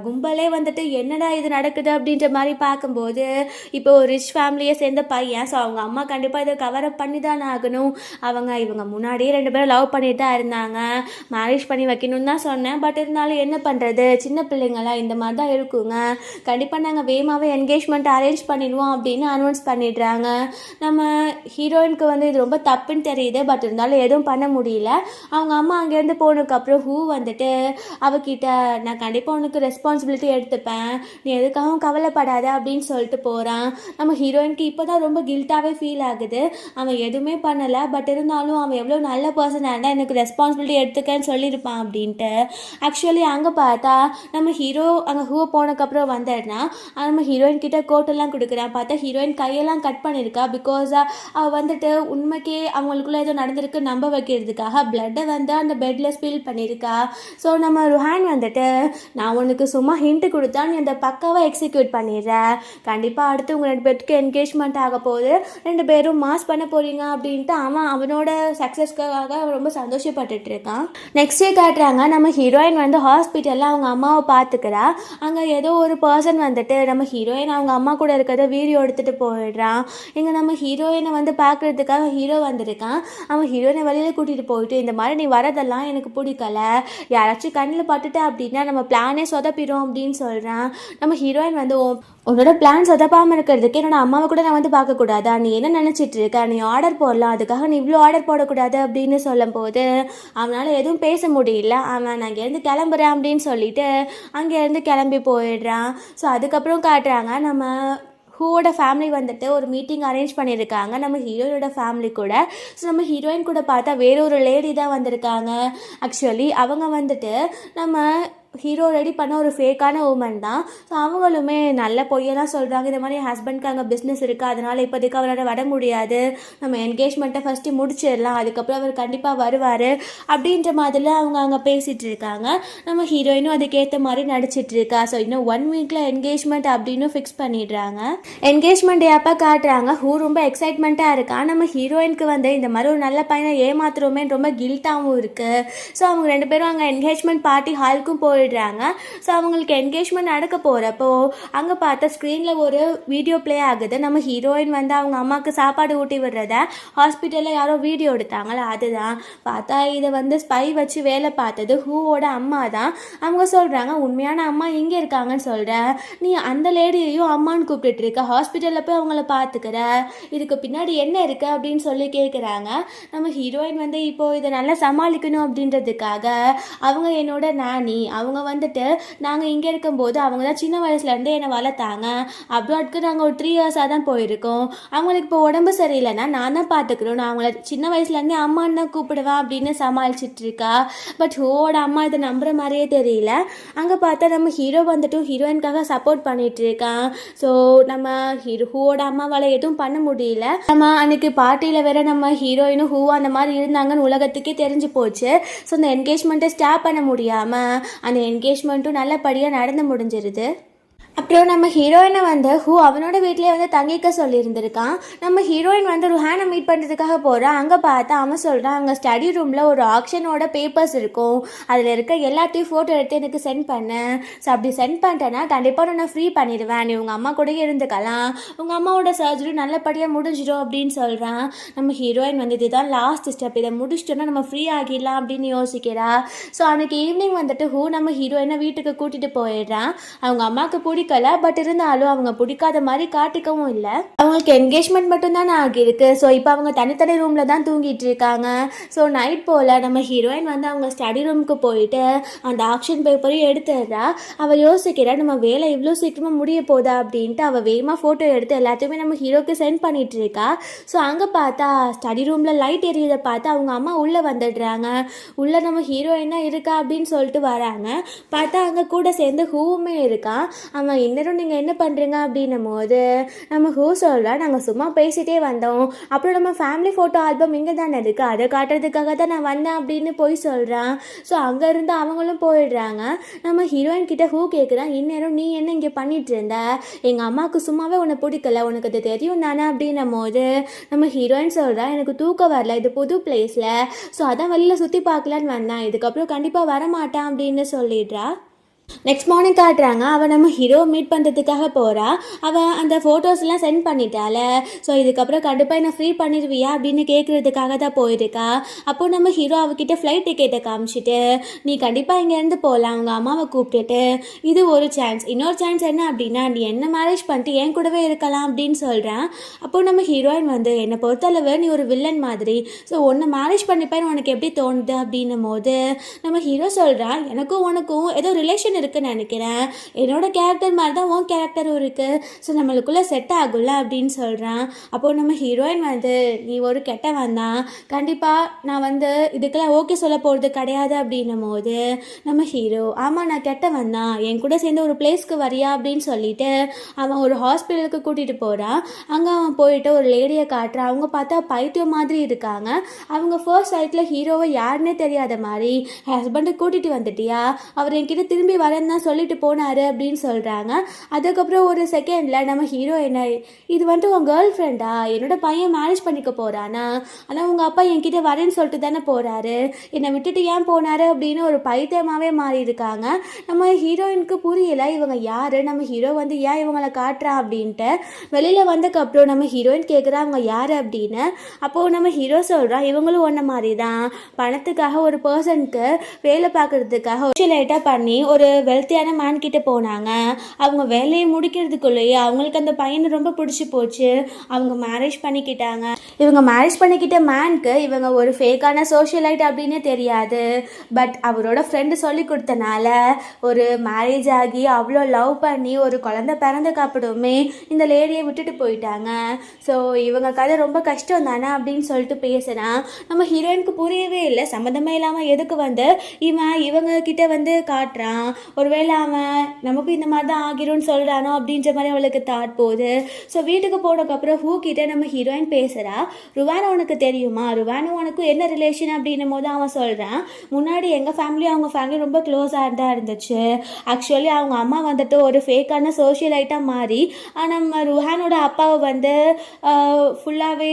கும்பலே வந்துட்டு என்னடா இது நடக்குது அப்படின்ற மாதிரி பார்க்கும்போது இப்போ ஒரு ரிச் ஃபேமிலியை சேர்ந்த பையன். ஸோ அவங்க அம்மா கண்டிப்பாக இதை கவர் அப் பண்ணி தான் ஆகணும். இவங்க முன்னாடியே 2 பேரும் லவ் பண்ணிட்டு தான் இருந்தாங்க. மேரேஜ் பண்ணி வைக்கணும்னு தான் சொன்னேன். பட் இருந்தாலும் என்ன பண்ணுறது, சின்ன பிள்ளைங்களா இந்த மாதிரி தான் இருக்குங்க. கண்டிப்பாக நாங்கள் வேகமாகவே என்கேஜ்மெண்ட் அரேஞ்ச் பண்ணிடுவோம் அப்படின்னு அனௌன்ஸ் பண்ணிடுறாங்க. நம்ம ஹீரோயினுக்கு வந்து இது ரொம்ப தப்புன்னு தெரியுது. பட் இருந்தாலும் எதுவும் பண்ண முடியல. அவங்க அம்மா அங்கேருந்து போனதுக்கப்புறம் ஹூ வந்துட்டு அவகிட்ட நான் கண்டிப்பாக உனக்கு ரெஸ்பான்சிபிலிட்டி எடுத்துப்பேன், நீ எதுக்காகவும் கவலைப்படாத அப்படின்னு சொல்லிட்டு போகிறான். நம்ம ஹீரோயினுக்கு இப்போ தான் ரொம்ப கில்ட்டாகவே ஃபீல் ஆகுது. அவன் எதுவுமே பண்ணலை. பட் இருந்தாலும் அவன் எவ்வளோ நல்ல பர்சனாக இருந்தால் எனக்கு ரெஸ்பான்சிபிலிட்டி எடுத்துக்கன்னு சொல்லியிருப்பான் அப்படின்ட்டு. ஆக்சுவலி அங்கே பார்த்தா நம்ம ஹீரோ அங்கே ஹூ போனதுக்கப்புறம் வந்தேன்னா நம்ம ஹீரோயின் கிட்ட கோட்டெல்லாம் கொடுக்குறான். பார்த்தா ஹீரோயின் கையெல்லாம் கட் பண்ணியிருக்கா. பிகாஸ் அவள் வந்துட்டு உண்மைக்கே அவங்களுக்குள்ள ஏதோ நடந்திருக்கு நம்ப வைக்கிறதுக்காக பிளட்டை வந்து அந்த பெட்டில் ஸ்பில் பண்ணியிருக்கா. ஸோ நம்ம ருஹான் வந்துட்டு நான் உனக்கு சும்மா ஹிண்ட்டு கொடுத்தா நீ அந்த பக்காவாக எக்ஸிக்யூட் பண்ணிடுற, கண்டிப்பாக அடுத்து உங்கள் 2 பேருக்கு என்கேஜ்மெண்ட் ஆக போகுது, 2 பேரும் மாஸ் பண்ண போகிறீங்க அப்படின்ட்டு அவனோட சக்ஸஸ்க்காக ரொம்ப சந்தோஷப்பட்டுட்டு இருக்கான். நெக்ஸ்ட் டே காட்டுறாங்க நம்ம ஹீரோயின் வந்து ஹாஸ்பிட்டலில் அவங்க அம்மாவை பார்த்துக்கிறா. அங்கே ஏதோ ஒரு பர்சன் வந்துட்டு நம்ம ஹீரோயின் அவங்க அம்மா கூட இருக்கிறத வீடியோ எடுத்துகிட்டு போயிடுறான். இங்கே நம்ம ஹீரோயினை வந்து பார்க்குறதுக்காக ஹீரோ வந்திருக்கான். அவன் ஹீரோயினை வெளியில் கூட்டிகிட்டு போயிட்டு இந்த மாதிரி நீ வரதெல்லாம் எனக்கு பிடிக்கல, யாராச்சும் கண்ணில் பட்டுட்ட அப்படின்னா நம்ம பிளானே சொதப்பிடும் அப்படின்னு சொல்கிறான். நம்ம ஹீரோயின் வந்து உன்னோட பிளான் சொதப்பாமல் இருக்கிறதுக்கு என்னோட அம்மாவை கூட நான் வந்து பார்க்கக்கூடாதா, நீ என்ன நினச்சிட்டு இருக்க, நீ ஆர்டர் போடலாம், அதுக்காக நீ இவ்வளோ ஆர்டர் போடக்கூடாது அப்படின்னு சொல்லும் போது அவனால் எதுவும் பேச முடியல. அவன் நான் அங்கேருந்து கிளம்புறேன் அப்படின்னு சொல்லிட்டு அங்கேருந்து கிளம்பி போயிடுறான். ஸோ அதுக்கப்புறம் காட்டுறாங்க நம்ம ஹூவோட ஃபேமிலி வந்துட்டு ஒரு மீட்டிங் அரேஞ்ச் பண்ணியிருக்காங்க நம்ம ஹீரோயினோட ஃபேமிலி கூட. ஸோ நம்ம ஹீரோயின் கூட பார்த்தா வேறொரு லேடி தான் வந்திருக்காங்க. ஆக்சுவலி அவங்க வந்துட்டு நம்ம ஹீரோ ரெடி பண்ண ஒரு ஃபேக்கான உமன் தான். ஸோ அவங்களுமே நல்ல பொய்யெல்லாம் சொல்கிறாங்க. இந்த மாதிரி ஹஸ்பண்ட்க்கு அங்கே பிஸ்னஸ் இருக்குது, அதனால் இப்போதைக்கு அவரோட வர முடியாது, நம்ம என்கேஜ்மெண்ட்டை ஃபஸ்ட்டு முடிச்சிடலாம், அதுக்கப்புறம் அவர் கண்டிப்பாக வருவார் அப்படின்ற மாதிரிலாம் அவங்க அங்கே பேசிகிட்டு இருக்காங்க. நம்ம ஹீரோயினும் அதுக்கேற்ற மாதிரி நடிச்சிட்டு இருக்கா. ஸோ இன்னும் 1 வீக்கில் என்கேஜ்மெண்ட் அப்படின்னு ஃபிக்ஸ் பண்ணிடுறாங்க. என்கேஜ்மெண்ட் எப்போ காட்டுறாங்க ஹூ ரொம்ப எக்ஸைட்மெண்ட்டாக இருக்கா. நம்ம ஹீரோயினுக்கு வந்து இந்த மாதிரி ஒரு நல்ல பையனை ஏமாத்துறோமே ரொம்ப கில்ட்டாகவும் இருக்குது. ஸோ அவங்க 2 பேரும் அங்கே என்கேஜ்மெண்ட் பார்ட்டி ஹாலுக்கும் போயிடுறாங்க. ஸோ அவங்களுக்கு என்கேஜ்மெண்ட் நடக்க போகிறப்போ அங்கே பார்த்தா ஸ்க்ரீனில் ஒரு வீடியோ ப்ளே ஆகுது. நம்ம ஹீரோயின் வந்து அவங்க அம்மாவுக்கு சாப்பாடு ஊட்டி விடுறத ஹாஸ்பிட்டலில் யாரோ வீடியோ எடுத்தாங்களே அதுதான். பார்த்தா இதை வந்து ஸ்பை வச்சு வேலை பார்த்தது ஹூவோட அம்மா தான். அவங்க சொல்கிறாங்க உண்மையான அம்மா இங்கே இருக்காங்கன்னு சொல்கிறேன், நீ அந்த லேடியையும் அம்மான்னு கூப்பிட்டு இருக்க, ஹாஸ்பிட்டலில் போய் அவங்கள பார்த்துக்கிற, இதுக்கு பின்னாடி என்ன இருக்குது அப்படின்னு சொல்லி கேட்குறாங்க. நம்ம ஹீரோயின் வந்து இப்போது இதை நல்லா சமாளிக்கணும் அப்படின்றதுக்காக அவங்க என்னோட நானி, அவங்க வந்துட்டு நாங்கள் இங்கே இருக்கும்போது அவங்க தான் சின்ன வயசுலேருந்து என்னை வளர்த்தாங்க, அப்ராட்க்கு நாங்கள் ஒரு 3 இயர்ஸாக தான் போயிருக்கோம், அவங்களுக்கு இப்போ உடம்பு சரியில்லைன்னா நான் தான் பார்த்துக்கிறோம், நான் அவங்கள சின்ன வயசுலேருந்தே அம்மான்னு தான் கூப்பிடுவேன் அப்படின்னு சமாளிச்சிட்டு இருக்கா. பட் ஹூவோட அம்மா இதை நம்புற மாதிரியே தெரியல. அங்கே பார்த்தா நம்ம ஹீரோ வந்துட்டு ஹீரோயினுக்காக சப்போர்ட் பண்ணிட்டு இருக்கான். ஸோ நம்ம ஹூவோட அம்மாவால் எதுவும் பண்ண முடியல. நம்ம அன்னைக்கு பார்ட்டியில் வேற நம்ம ஹீரோயினும் ஹூ அந்த மாதிரி இருந்தாங்கன்னு உலகத்துக்கே தெரிஞ்சு போச்சு. ஸோ அந்த என்கேஜ்மெண்ட்டை ஸ்டாப் பண்ண முடியாமல் அந்த என்கேஜ்மெண்ட்டும் நல்லபடியாக நடந்து முடிஞ்சிருது. அப்புறம் நம்ம ஹீரோயினை வந்து ஹூ அவனோட வீட்டிலே வந்து தங்கிக்க சொல்லியிருந்திருக்கான். நம்ம ஹீரோயின் வந்து ருஹானை மீட் பண்ணுறதுக்காக போகிறான். அங்கே பார்த்தா அவன் சொல்கிறான் அங்கே ஸ்டடி ரூமில் ஒரு ஆக்ஷனோட பேப்பர்ஸ் இருக்கும், அதில் இருக்க எல்லாத்தையும் ஃபோட்டோ எடுத்து எனக்கு சென்ட் பண்ணு, ஸோ அப்படி சென்ட் பண்ணிட்டேன்னா கண்டிப்பாக நான் ஃப்ரீ பண்ணிடுவேன், நீ உங்கள் அம்மா கூட இருந்துக்கலாம், உங்கள் அம்மாவோட சர்ஜரி நல்லபடியாக முடிஞ்சிடும் அப்படின்னு சொல்கிறான். நம்ம ஹீரோயின் வந்து இதுதான் லாஸ்ட் ஸ்டெப், இதை முடிச்சிட்டோன்னா நம்ம ஃப்ரீ ஆகிடலாம் அப்படின்னு யோசிக்கிறா. ஸோ அன்றைக்கி ஈவினிங் வந்துட்டு ஹூ நம்ம ஹீரோயினை வீட்டுக்கு கூட்டிகிட்டு போயிடுறான். அவங்க அம்மாவுக்கு பிடிக்கல, பட் இருந்தாலும் அவங்க பிடிக்காத மாதிரி காட்டிக்கவும் இல்லை. அவங்களுக்கு என்கேஜ்மெண்ட் மட்டும்தான் ஆகியிருக்கு. ஸோ இப்போ அவங்க தனித்தனி ரூமில் தான் தூங்கிட்டு இருக்காங்க. ஸோ நைட் போல் நம்ம ஹீரோயின் வந்து அவங்க ஸ்டடி ரூமுக்கு போயிட்டு அந்த ஆக்ஷன் பேப்பரையும் எடுத்துடுறா. அவள் யோசிக்கிறா நம்ம வேலை இவ்வளோ சீக்கிரமாக முடிய போதா அப்படின்ட்டு அவள் வேகமாக ஃபோட்டோ எடுத்து எல்லாத்தையுமே நம்ம ஹீரோக்கு சென்ட் பண்ணிட்டு இருக்கா. ஸோ அங்கே பார்த்தா ஸ்டடி ரூமில் லைட் எரியதை பார்த்து அவங்க அம்மா உள்ளே வந்துடுறாங்க. உள்ளே நம்ம ஹீரோயினா இருக்கா அப்படின்னு சொல்லிட்டு வராங்க. பார்த்தா அங்கே கூட சேர்ந்து ஹூவுமே இருக்கான். அவன் ஆமாம் இன்னரும் நீங்கள் என்ன பண்ணுறீங்க அப்படின்னும் போது நம்ம ஹூ சொல்கிறா, நாங்கள் சும்மா பேசிகிட்டே வந்தோம், அப்புறம் நம்ம ஃபேமிலி ஃபோட்டோ ஆல்பம் இங்கே தானே இருக்குது, அதை காட்டுறதுக்காக தான் நான் வந்தேன் அப்படின்னு போய் சொல்கிறான். ஸோ அங்கேருந்து அவங்களும் போயிடுறாங்க. நம்ம ஹீரோயின் கிட்ட ஹூ கேட்குறான், இந்நேரம் நீ என்ன இங்கே பண்ணிட்டு இருந்த, எங்கள் அம்மாவுக்கு சும்மாவே உன்னை பிடிக்கல, உனக்கு அது தெரியும் தானே அப்படின்னும் போது நம்ம ஹீரோயின் சொல்கிறா, எனக்கு தூக்கம் வரல, இது புது பிளேஸில், ஸோ அதான் வெளியில் சுற்றி பார்க்கலான்னு வந்தேன், இதுக்கப்புறம் கண்டிப்பாக வரமாட்டான் அப்படின்னு சொல்லிடுறா. நெக்ஸ்ட் மார்னிங் காட்டுறாங்க, அவள் நம்ம ஹீரோ மீட் பண்ணுறதுக்காக போகிறா. அவள் அந்த ஃபோட்டோஸ்லாம் சென்ட் பண்ணிட்டால, ஸோ இதுக்கப்புறம் கண்டிப்பாக என்ன ஃப்ரீ பண்ணிடுவியா அப்படின்னு கேட்குறதுக்காக தான் போயிருக்கா. அப்போது நம்ம ஹீரோ அவகிட்ட ஃப்ளைட் டிக்கெட்டை காமிச்சிட்டு, நீ கண்டிப்பாக இங்கேருந்து போகலாம், அவங்க அம்மாவை கூப்பிட்டுட்டு, இது ஒரு சான்ஸ், இன்னொரு சான்ஸ் என்ன அப்படின்னா நீ என்ன மேரேஜ் பண்ணிட்டு என் கூடவே இருக்கலாம் அப்படின்னு சொல்கிறேன். அப்போது நம்ம ஹீரோயின் வந்து, என்னை பொறுத்தளவு நீ ஒரு வில்லன் மாதிரி, ஸோ உன்னை மேரேஜ் பண்ணிப்பேன்னு உனக்கு எப்படி தோணுது அப்படின்னும் போது நம்ம ஹீரோ சொல்கிறான், எனக்கும் உனக்கும் ஏதோ ரிலேஷன் இருக்குன்னு நினைக்கிறேன், என்னோட கேரக்டர் மாதிரி தான் உன் கேரக்டரும் இருக்குது, ஸோ நம்மளுக்குள்ளே செட் ஆகும்ல அப்படின்னு சொல்கிறான். அப்போது நம்ம ஹீரோயின் வந்து, நீ ஒரு கெட்டவன் தான், கண்டிப்பாக நான் வந்து இதுக்கெல்லாம் ஓகே சொல்ல போகிறது கிடையாது அப்படின்னும் போது நம்ம ஹீரோ, ஆமாம் நான் கெட்டவன் தான், என் கூட சேர்ந்து ஒரு பிளேஸ்க்கு வரியா அப்படின்னு சொல்லிட்டு அவன் ஒரு ஹாஸ்பிட்டலுக்கு கூட்டிகிட்டு போகிறான். அங்கே அவன் போயிட்டு ஒரு லேடியை காட்டுறான். அவங்க பார்த்தா பைத்தியம் மாதிரி இருக்காங்க. அவங்க ஃபர்ஸ்ட் சைட்டில் ஹீரோவை யாருன்னே தெரியாத மாதிரி, ஹஸ்பண்டை கூட்டிகிட்டு வந்துட்டியா, அவர் என்கிட்ட திரும்பி வரேன்னு தான் சொல்லிட்டு போனார் அப்படின்னு சொல்கிறாங்க. அதுக்கப்புறம் ஒரு செகண்டில் நம்ம ஹீரோ என்ன, இது வந்துட்டு உன் கேர்ள் ஃப்ரெண்டா, என்னோட பையன் மேரேஜ் பண்ணிக்க போகிறானா, ஆனால் உங்கள் அப்பா என்கிட்ட வரேன்னு சொல்லிட்டு தானே போகிறாரு, என்னை விட்டுட்டு ஏன் போனார் அப்படின்னு ஒரு பைத்தியமாகவே மாறி இருக்காங்க. நம்ம ஹீரோயினுக்கு புரியல இவங்க யார், நம்ம ஹீரோ வந்து ஏன் இவங்களை காட்டுறா அப்படின்ட்டு. வெளியில் வந்ததுக்கப்புறம் நம்ம ஹீரோயின் கேட்குறா அவங்க யார் அப்படின்னு. அப்போது நம்ம ஹீரோ சொல்கிறான், இவங்களும் ஒன்றை மாதிரி தான், பணத்துக்காக ஒரு பர்சனுக்கு வேலை பார்க்குறதுக்காக சோஷியலைட்டாக பண்ணி ஒரு வெல்த்தியான மேன் கிட்ட போனாங்க. அவங்க வேலையை முடிக்கிறதுக்குள்ளேயே அவங்களுக்கு அந்த பையனை ரொம்ப பிடிச்சி போச்சு, அவங்க மேரேஜ் பண்ணிக்கிட்டாங்க. இவங்க மேரேஜ் பண்ணிக்கிட்ட மேனுக்கு இவங்க ஒரு ஃபேக்கான சோஷியலைட் அப்படின்னு தெரியாது, பட் அவரோட ஃப்ரெண்டு சொல்லி கொடுத்தனால ஒரு மேரேஜ் ஆகி அவ்வளோ லவ் பண்ணி ஒரு குழந்தை பிறந்தக்கு அப்புறமே இந்த லேடியை விட்டுட்டு போயிட்டாங்க. ஸோ இவங்க கதை ரொம்ப கஷ்டம் தானே அப்படின்னு சொல்லிட்டு பேசுகிறான். நம்ம ஹீரோயினுக்கு புரியவே இல்லை, சம்மந்தமே இல்லாமல் எதுக்கு வந்து இவங்க கிட்ட வந்து காட்டுறான், ஒருவேளை அவன் நமக்கு இந்த மாதிரி தான் ஆகிரும்னு சொல்கிறானோ அப்படின்ற மாதிரி அவளுக்கு தாட் போகுது. ஸோ வீட்டுக்கு போனதுக்கப்புறம் ஹூ கிட்ட நம்ம ஹீரோயின் பேசுகிறா, ருவானா உனக்கு தெரியுமா, ருவானா உனக்கு என்ன ரிலேஷன் அப்படின்னும் போது அவன் சொல்கிறான், முன்னாடி எங்கள் ஃபேமிலி அவங்க ஃபேமிலி ரொம்ப க்ளோஸாக தான் இருந்துச்சு, ஆக்சுவலி அவங்க அம்மா வந்துட்டு ஒரு ஃபேக்கான சோஷியலைட்டாக மாறி நம்ம ருஹானோட அப்பாவை வந்து ஃபுல்லாகவே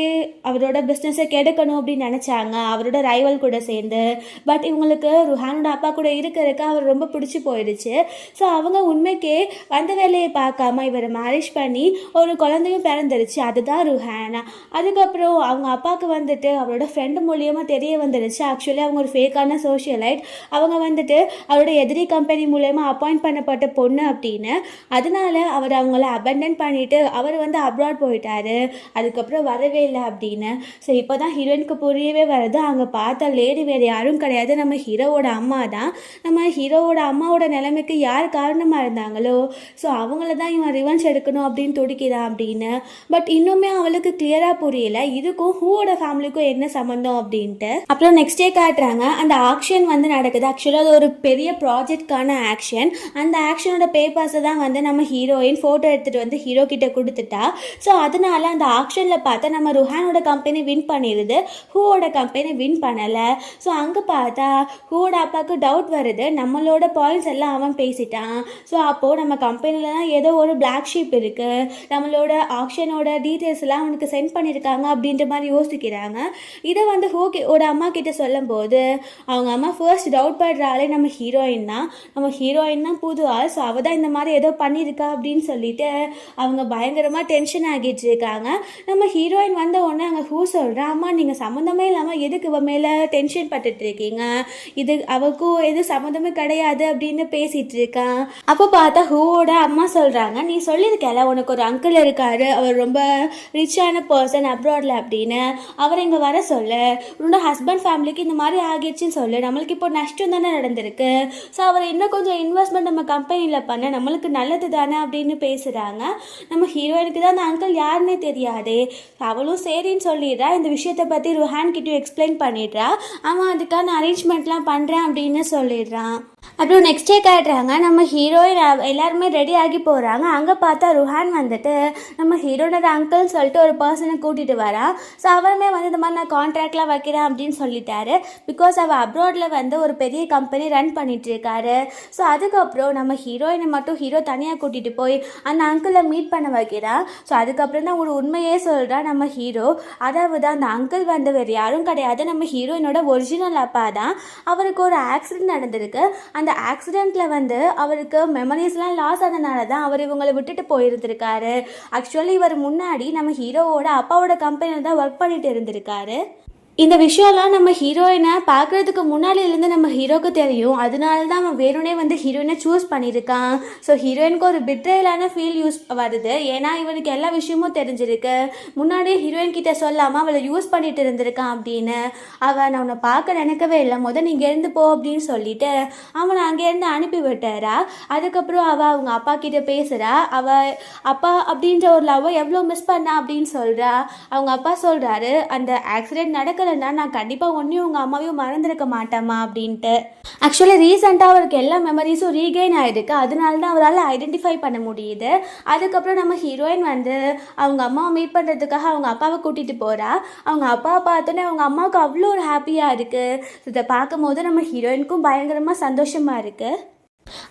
அவரோட பிஸ்னஸை கெடுக்கணும் அப்படின்னு நினச்சாங்க, அவரோட ரைவல் கூட சேர்ந்து. பட் இவங்களுக்கு ருஹானோட அப்பா கூட இருக்கிறதுக்கு அவர் ரொம்ப பிடிச்சி போயிடுச்சு. ஸோ அவங்க உண்மைக்கே வந்த வேலையை பார்க்காம இவரை மேரேஜ் பண்ணி ஒரு குழந்தையும் பிறந்துருச்சு, அதுதான் ருஹானா. அதுக்கப்புறம் அவங்க அப்பாவுக்கு வந்துட்டு அவரோட ஃப்ரெண்டு மூலியமாக தெரிய வந்துடுச்சு, ஆக்சுவலி அவங்க ஒரு ஃபேக்கான சோஷியலைட், அவங்க வந்துட்டு அவரோட எதிரி கம்பெனி மூலயமா அப்பாயிண்ட் பண்ணப்பட்ட பொண்ணு அப்படின்னு. அதனால அவர் அவங்கள அபண்டன் பண்ணிவிட்டு அவர் வந்து அப்ராட் போயிட்டாரு, அதுக்கப்புறம் வரவே இல்லை அப்படின்னு. ஸோ இப்போ தான் ஹீரோயினுக்கு புரியவே வருது, அங்கே பார்த்த லேடி வேறு யாரும் கிடையாது, நம்ம ஹீரோவோட அம்மா தான். நம்ம ஹீரோவோட அம்மாவோட நிலைமைக்கு யார் காரணமாக இருந்தாங்களோ ஸோ அவங்கள தான் இவன் ரிவெஞ்ச் எடுக்கணும் அப்படின்னு துடிக்கிறான் அப்படின்னு. பட் இன்னுமே அவளுக்கு கிளியராக புரியல இதுக்கும் ஹூவோட ஃபேமிலிக்கும் என்ன சம்மந்தம் அப்படின்ட்டு. அப்புறம் நெக்ஸ்ட் டே காட்டுறாங்க, அந்த ஆக்ஷன் வந்து நடக்குது. ஆக்சுவலாக அது ஒரு பெரிய ப்ராஜெக்ட்கான ஆக்ஷன். அந்த ஆக்ஷனோட பேப்பர்ஸை தான் வந்து நம்ம ஹீரோயின் ஃபோட்டோ எடுத்துகிட்டு வந்து ஹீரோ கிட்ட கொடுத்துட்டா. ஸோ அதனால அந்த ஆக்ஷனில் பார்த்தா நம்ம ருஹானோட கம்பெனி வின் பண்ணிடுது, ஹூவோட கம்பெனி வின் பண்ணலை. ஸோ அங்கே பார்த்தா ஹூவோட அப்பாவுக்கு டவுட் வருது, நம்மளோட பாயிண்ட்ஸ் எல்லாம் அவன் பேசிட்டான், ஸோ அப்போது நம்ம கம்பெனியில் தான் ஏதோ ஒரு பிளாக் ஷீப் இருக்குது, நம்மளோட ஆக்ஷனோட டீட்டெயில்ஸ் எல்லாம் அவனுக்கு சென்ட் பண்ணியிருக்காங்க அப்படின்ற மாதிரி யோசிக்கிறாங்க. இதை வந்து ஹூவோட அம்மா கிட்ட சொல்லும் போது அவங்க அம்மா ஃபர்ஸ்ட் டவுட் படுறாலே நம்ம ஹீரோயின் தான், நம்ம ஹீரோயின் தான் புது ஆள், ஸோ அவள் தான் இந்த மாதிரி ஏதோ பண்ணியிருக்கா அப்படின்னு சொல்லிட்டு அவங்க பயங்கரமாக டென்ஷன் ஆகிட்டு இருக்காங்க. நம்ம ஹீரோயின் வந்த உடனே அங்கே ஹூ சொல்கிறா, அம்மா நீங்கள் சம்மந்தமே இல்லாமல் எதுக்கு இவ மேலே டென்ஷன் பட்டுட்டு இருக்கீங்க, இது அவளுக்கும் எது சம்மந்தமே கிடையாது அப்படின்னு பேசிகிட்டு இருக்கான். அப்போ பார்த்தா ஹூவோட அம்மா சொல்கிறாங்க, நீ சொல்லியிருக்கல உனக்கு ஒரு அங்கிள் இருக்காரு, அவர் ரொம்ப ரிச்சான பர்சன் அப்ராடில் அப்படின்னு, அவர் இங்கே வர சொல்லு, உன்னோட ஹஸ்பண்ட் ஃபேமிலிக்கு இந்த மாதிரி ஆகிடுச்சின்னு சொல்லு, நம்மளுக்கு இப்போ நஷ்டம் தானே நடந்திருக்கு, ஸோ அவர் இன்னும் கொஞ்சம் இன்வெஸ்ட்மெண்ட் நம்ம கம்பெனியில் பண்ண நம்மளுக்கு நல்லது தானே அப்படின்னு பேசுகிறாங்க. நம்ம ஹீரோயினுக்கு தான் அந்த அங்கிள் யாருன்னே தெரியாதே, அவளும் சரின்னு சொல்லிடுறா. இந்த விஷயத்தை பற்றி ருஹான் கிட்டயும் எக்ஸ்பிளைன் பண்ணிடுறா. அவன் அதுக்கான அரேஞ்ச்மெண்ட்லாம் பண்ணுறேன் அப்படின்னு சொல்லிடுறான். அப்புறம் நெக்ஸ்ட் டே காட்டுறாங்க நம்ம ஹீரோயின் எல்லாருமே ரெடி ஆகி போகிறாங்க. அங்கே பார்த்தா ருஹான் வந்துட்டு நம்ம ஹீரோனோட அங்கிள்னு சொல்லிட்டு ஒரு பர்சனை கூட்டிகிட்டு வரான். ஸோ அவருமே வந்து இந்த மாதிரி நான் கான்ட்ராக்ட்லாம் வைக்கிறேன் அப்படின்னு சொல்லிட்டாரு. பிகாஸ் அவள் அப்ராடில் வந்து ஒரு பெரிய கம்பெனி ரன் பண்ணிகிட்ருக்காரு. ஸோ அதுக்கப்புறம் நம்ம ஹீரோயினை மட்டும் ஹீரோ தனியாக கூட்டிகிட்டு போய் அந்த அங்கிளை மீட் பண்ண வைக்கிறான். ஸோ அதுக்கப்புறம் தான் ஒரு உண்மையே சொல்கிறான் நம்ம ஹீரோ. அதாவது அந்த அங்கிள் வந்து வேறு யாரும் கிடையாது, நம்ம ஹீரோயினோட ஒரிஜினல் அப்பா தான். அவருக்கு ஒரு ஆக்சிடென்ட் நடந்திருக்கு. அந்த ஆக்சிடெண்ட்டில் வந்து அவருக்கு மெமரிஸ்லாம் லாஸ் ஆனதுனால தான் அவர் இவங்களை விட்டுட்டு போயிருந்திருக்காரு. ஆக்சுவலி இவர் முன்னாடி நம்ம ஹீரோவோட அப்பாவோட கம்பெனியில் தான் ஒர்க் பண்ணிட்டு இருந்திருக்காரு. இந்த விஷயம்லாம் நம்ம ஹீரோயினை பார்க்குறதுக்கு முன்னாடியிலேருந்து நம்ம ஹீரோக்கு தெரியும். அதனால தான் அவன் வேணுனே வந்து ஹீரோயினை சூஸ் பண்ணியிருக்கான். ஸோ ஹீரோயினுக்கு ஒரு பிட்ரேலான ஃபீல் வருது. ஏன்னா இவனுக்கு எல்லா விஷயமும் தெரிஞ்சிருக்கு. முன்னாடியே ஹீரோயின் கிட்ட சொல்லாமல் அவளை யூஸ் பண்ணிட்டு இருந்திருக்கான் அப்படின்னு. அவன் அவனை பார்க்க நினைக்கவே இல்லை. முதல் நீங்கள் இருந்து போ அப்படின்னு சொல்லிட்டு அவனை அங்கேருந்து அனுப்பி விட்டாரா. அதுக்கப்புறம் அவங்க அப்பா கிட்ட பேசுகிறா. அப்பா அப்படின்ற ஒரு லவ்வை எவ்வளோ மிஸ் பண்ணா அப்படின்னு சொல்கிறா. அவங்க அப்பா சொல்கிறாரு, அந்த ஆக்சிடென்ட் நடக்க நான் கண்டிப்பாக ஒன்றையும் உங்கள் அம்மாவையும் மறந்துருக்க மாட்டேம்மா அப்படின்ட்டு. ஆக்சுவலி ரீசெண்டாக அவருக்கு எல்லா மெமரிஸும் ரீகெயின் ஆகிருக்கு. அதனால தான் அவரால் ஐடென்டிஃபை பண்ண முடியுது. அதுக்கப்புறம் நம்ம ஹீரோயின் வந்து அவங்க அம்மாவை மீட் பண்ணுறதுக்காக அவங்க அப்பாவை கூட்டிகிட்டு போகிறா. அவங்க அப்பாவை பார்த்தோன்னே அவங்க அம்மாவுக்கு அவ்வளோ ஒரு ஹாப்பியாக இருக்குது. இதை பார்க்கும் போது நம்ம ஹீரோயினுக்கும் பயங்கரமாக சந்தோஷமாக இருக்குது.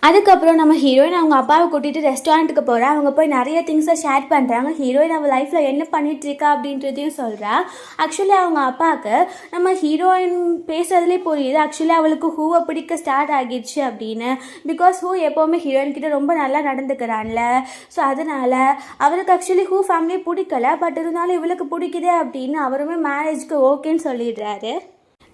அதுக்கப்புறம் நம்ம ஹீரோயின் அவங்க அப்பாவை கூட்டிகிட்டு ரெஸ்டாரண்ட்டுக்கு போகிறா. அவங்க போய் நிறைய திங்ஸை ஷேர் பண்ணுறாங்க. ஹீரோயின் அவள் லைஃப்பில் என்ன பண்ணிகிட்ருக்கா அப்படின்றதையும் சொல்கிறா. ஆக்சுவலி அவங்க அப்பாவுக்கு நம்ம ஹீரோயின் பேசுகிறதுலே புரியுது ஆக்சுவலி அவளுக்கு ஹூவை பிடிக்க ஸ்டார்ட் ஆகிடுச்சு அப்படின்னு. பிகாஸ் ஹூ எப்போவுமே ஹீரோயின் கிட்ட ரொம்ப நல்லா நடந்துக்கிறான்ல. ஸோ அதனால் அவருக்கு ஆக்சுவலி ஹூ ஃபேமிலி பிடிக்கல. பட் இருந்தாலும் இவளுக்கு பிடிக்குதே அப்படின்னு அவருமே மேரேஜ்க்கு ஓகேன்னு சொல்லிடுறாரு.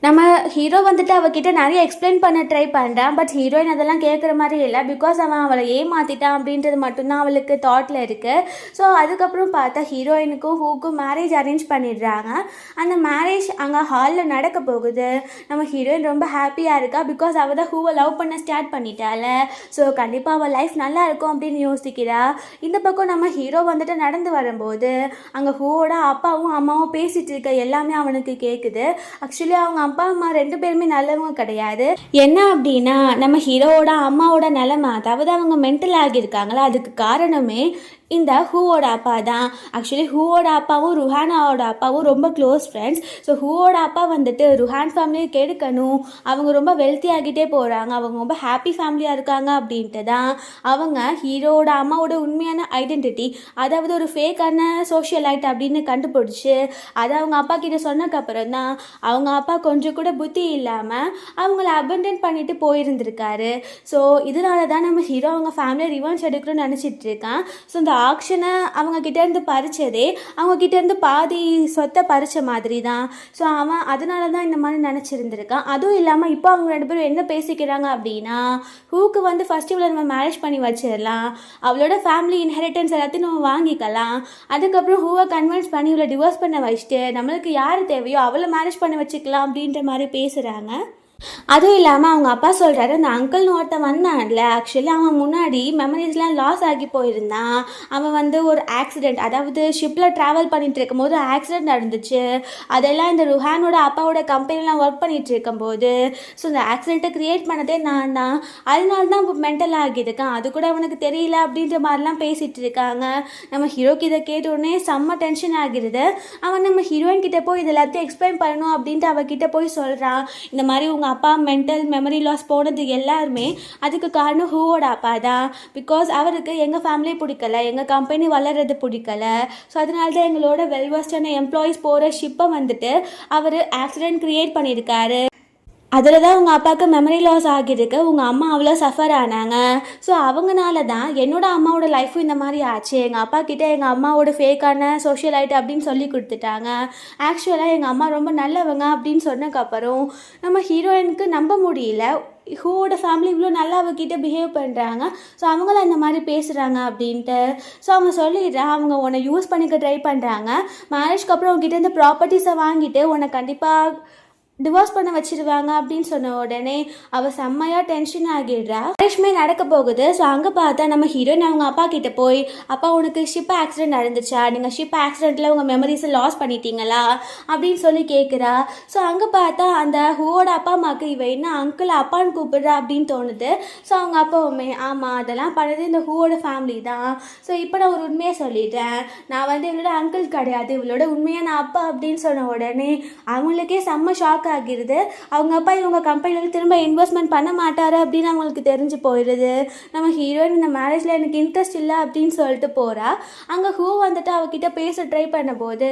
நம்ம ஹீரோ வந்துட்டு அவகிட்ட நிறைய எக்ஸ்பிளைன் பண்ண ட்ரை பண்ணுறான். பட் ஹீரோயின் அதெல்லாம் கேட்குற மாதிரி இல்லை. பிகாஸ் அவளை ஏமாற்றிட்டான் அப்படின்றது மட்டும்தான் அவளுக்கு தாட்டில் இருக்குது. ஸோ அதுக்கப்புறம் பார்த்தா ஹீரோயினுக்கும் ஹூக்கும் மேரேஜ் அரேஞ்ச் பண்ணிடுறாங்க. அந்த மேரேஜ் அங்கே ஹாலில் நடக்க போகுது. நம்ம ஹீரோயின் ரொம்ப ஹாப்பியாக இருக்கா. பிகாஸ் அவள் தான் ஹூவை லவ் பண்ண ஸ்டார்ட் பண்ணிட்டால. ஸோ கண்டிப்பாக அவள் லைஃப் நல்லா இருக்கும் அப்படின்னு யோசிக்கிறா. இந்த பக்கம் நம்ம ஹீரோ வந்துட்டு நடந்து வரும்போது அங்கே ஹூவோட அப்பாவும் அம்மாவும் பேசிகிட்டு இருக்க எல்லாமே அவனுக்கு கேட்குது. ஆக்சுவலி அவங்க அப்பா அம்மா ரெண்டு பேருமே நல்லவங்க கிடையாது. என்ன அப்படின்னா நம்ம ஹீரோவோட அம்மாவோட நிலைமை, அதாவது அவங்க மென்டல் ஆகியிருக்காங்களா, அதுக்கு காரணமே இந்த ஹூவோட அப்பா தான். ஆக்சுவலி ஹூவோட அப்பாவும் ருஹானாவோட அப்பாவும் ரொம்ப க்ளோஸ் ஃப்ரெண்ட்ஸ். ஸோ ஹூவோட அப்பா வந்துட்டு ருஹான் ஃபேமிலியை கெடுக்கணும், அவங்க ரொம்ப வெல்த்தி ஆகிட்டே போகிறாங்க, அவங்க ரொம்ப ஹாப்பி ஃபேமிலியாக இருக்காங்க அப்படின்ட்டு தான் அவங்க ஹீரோவோட அம்மாவோட உண்மையான ஐடென்டிட்டி, அதாவது ஒரு ஃபேக்கான சோஷியலைட் அப்படின்னு கண்டுபிடிச்சி அதை அவங்க அப்பா கிட்ட சொன்னதுக்கப்புறம் தான் அவங்க அப்பா கொஞ்சம் கூட புத்தி இல்லாமல் அவங்கள அபண்டன்ட் பண்ணிட்டு போயிருந்திருக்காரு. ஸோ இதனால தான் நம்ம ஹீரோ அவங்க ஃபேமிலியை ரிவெஞ்ச் எடுக்கணும்னு நினச்சிட்டு இருக்கான். ஸோ இந்த ஆக்ஷனை அவங்க கிட்டேருந்து பறிச்சதே அவங்க கிட்டேருந்து பாதி சொத்தை பறிச்ச மாதிரி தான். ஸோ அவன் அதனால தான் இந்த மாதிரி நினச்சிருந்துருக்கான். அதுவும் இல்லாமல் இப்போ அவங்க ரெண்டு பேரும் என்ன பேசிக்கிறாங்க அப்படின்னா, ஹூக்கு வந்து ஃபஸ்ட் இவளை நம்ம மேரேஜ் பண்ணி வச்சிடலாம், அவளோட ஃபேமிலி இன்ஹெரிட்டன்ஸ் எல்லாத்தையும் நம்ம வாங்கிக்கலாம், அதுக்கப்புறம் ஹூவை கன்வின்ஸ் பண்ணி இவளை டிவோர்ஸ் பண்ண வச்சுட்டு நம்மளுக்கு யார் தேவையோ அவளை மேரேஜ் பண்ணி வச்சுக்கலாம் அப்படின்ற மாதிரி பேசுகிறாங்க. அதுவும் இல்லாமல் அவங்க அப்பா சொல்கிறாரு, அந்த அங்கிள்னு ஒருத்தன் வந்தான்ல, ஆக்சுவலி அவன் முன்னாடி மெமரிஸ்லாம் லாஸ் ஆகி போயிருந்தான். அவன் வந்து ஒரு ஆக்சிடெண்ட், அதாவது ஷிப்பில் ட்ராவல் பண்ணிகிட்டு இருக்கும்போது ஆக்சிடெண்ட் நடந்துச்சு. அதெல்லாம் இந்த ருஹானோட அப்பாவோட கம்பெனிலாம் ஒர்க் பண்ணிகிட்டு இருக்கும்போது ஸோ இந்த ஆக்சிடெண்ட்டை க்ரியேட் பண்ணதே நான் தான், அதனால தான் இப்போ மென்டல் ஆகியிருக்கான், அது கூட அவனுக்கு தெரியல அப்படின்ற மாதிரிலாம் பேசிகிட்டு இருக்காங்க. நம்ம ஹீரோக்கு இதை கேட்டோடனே செம்ம டென்ஷன் ஆகிடுது. அவன் நம்ம ஹீரோயின் கிட்டே போய் இது எல்லாத்தையும் எக்ஸ்பிளைன் பண்ணணும் அப்படின்ட்டு அவகிட்ட போய் சொல்கிறான். இந்த மாதிரி உங்கள் அப்பா மென்டல் மெமரி லாஸ் போனது எல்லாருமே அதுக்கு காரணம் ஹூவோட அப்பா தான். பிகாஸ் அவருக்கு எங்கள் ஃபேமிலி பிடிக்கல, எங்கள் கம்பெனி வளர்றது பிடிக்கல. ஸோ அதனால தான் எங்களோட வெல்வெஸ்டான எம்ப்ளாயீஸ் போகிற ஷிப்பை வந்துட்டு அவர் ஆக்சிடெண்ட் க்ரியேட் பண்ணியிருக்காரு. அதில் தான் உங்கள் அப்பாவுக்கு மெமரி லாஸ் ஆகியிருக்கு, உங்கள் அம்மா அவ்வளோ சஃபர் ஆனாங்க. ஸோ அவங்கனால தான் என்னோடய அம்மாவோட லைஃப்பும் இந்த மாதிரி ஆச்சு. எங்கள் அப்பா கிட்டே எங்கள் அம்மாவோட ஃபேக்கான சோஷியல் ஐட்டு அப்படின்னு சொல்லி கொடுத்துட்டாங்க. ஆக்சுவலாக எங்கள் அம்மா ரொம்ப நல்லவங்க அப்படின்னு சொன்னதுக்கப்புறம் நம்ம ஹீரோயினுக்கு நம்ப முடியல, ஹூவோட ஃபேமிலி இவ்வளோ நல்லா அவகிட்ட பிஹேவ் பண்ணுறாங்க, ஸோ அவங்கள இந்த மாதிரி பேசுகிறாங்க அப்படின்ட்டு. ஸோ அவங்க சொல்லிடுறான், அவங்க உன்னை யூஸ் பண்ணிக்க ட்ரை பண்ணுறாங்க, மேரேஜ்க்கு அப்புறம் உங்ககிட்ட இந்த ப்ராப்பர்ட்டிஸை வாங்கிட்டு உன்னை கண்டிப்பாக டிவோர்ஸ் பண்ண வச்சிருவாங்க அப்படின்னு சொன்ன உடனே அவள் செம்மையாக டென்ஷன் ஆகிடுறா. மேரேஜ்மே நடக்க போகுது. ஸோ அங்கே பார்த்தா நம்ம ஹீரோயின் அவங்க அப்பா கிட்ட போய், அப்பா உனக்கு ஷிப் ஆக்சிடென்ட் நடந்துச்சா, நீங்கள் ஷிப் ஆக்சிடெண்ட்டில் உங்கள் மெமரிஸை லாஸ் பண்ணிட்டீங்களா அப்படின்னு சொல்லி கேட்குறா. ஸோ அங்கே பார்த்தா அந்த ஹூவோட அப்பா அம்மாவுக்கு இவ என்ன அங்கிள் அப்பான்னு கூப்பிடுறா அப்படின்னு தோணுது. ஸோ அவங்க அப்பாவுமே ஆமாம் அதெல்லாம் பண்ணது இந்த ஹூவோட ஃபேமிலி தான். ஸோ இப்போ நான் ஒரு உண்மையை சொல்லிட்டேன், நான் வந்து இவளோட அங்கிள் கிடையாது, இவளோட உண்மையான அப்பா அப்படின்னு சொன்ன உடனே அவங்களுக்கே செம்ம ஷாக் ஆகிடுது. அவங்க அப்பா இவங்க கம்பெனியில் திரும்ப இன்வெஸ்ட்மெண்ட் பண்ண மாட்டாரு அப்படின்னு அவங்களுக்கு தெரிஞ்சு போயிடுது. நம்ம ஹீரோயின் இந்த மேரேஜில் எனக்கு இன்ட்ரெஸ்ட் இல்லை அப்படின்னு சொல்லிட்டு போகிறா. அங்கே ஹூ வந்துட்டு அவகிட்ட பேச ட்ரை பண்ணும்போது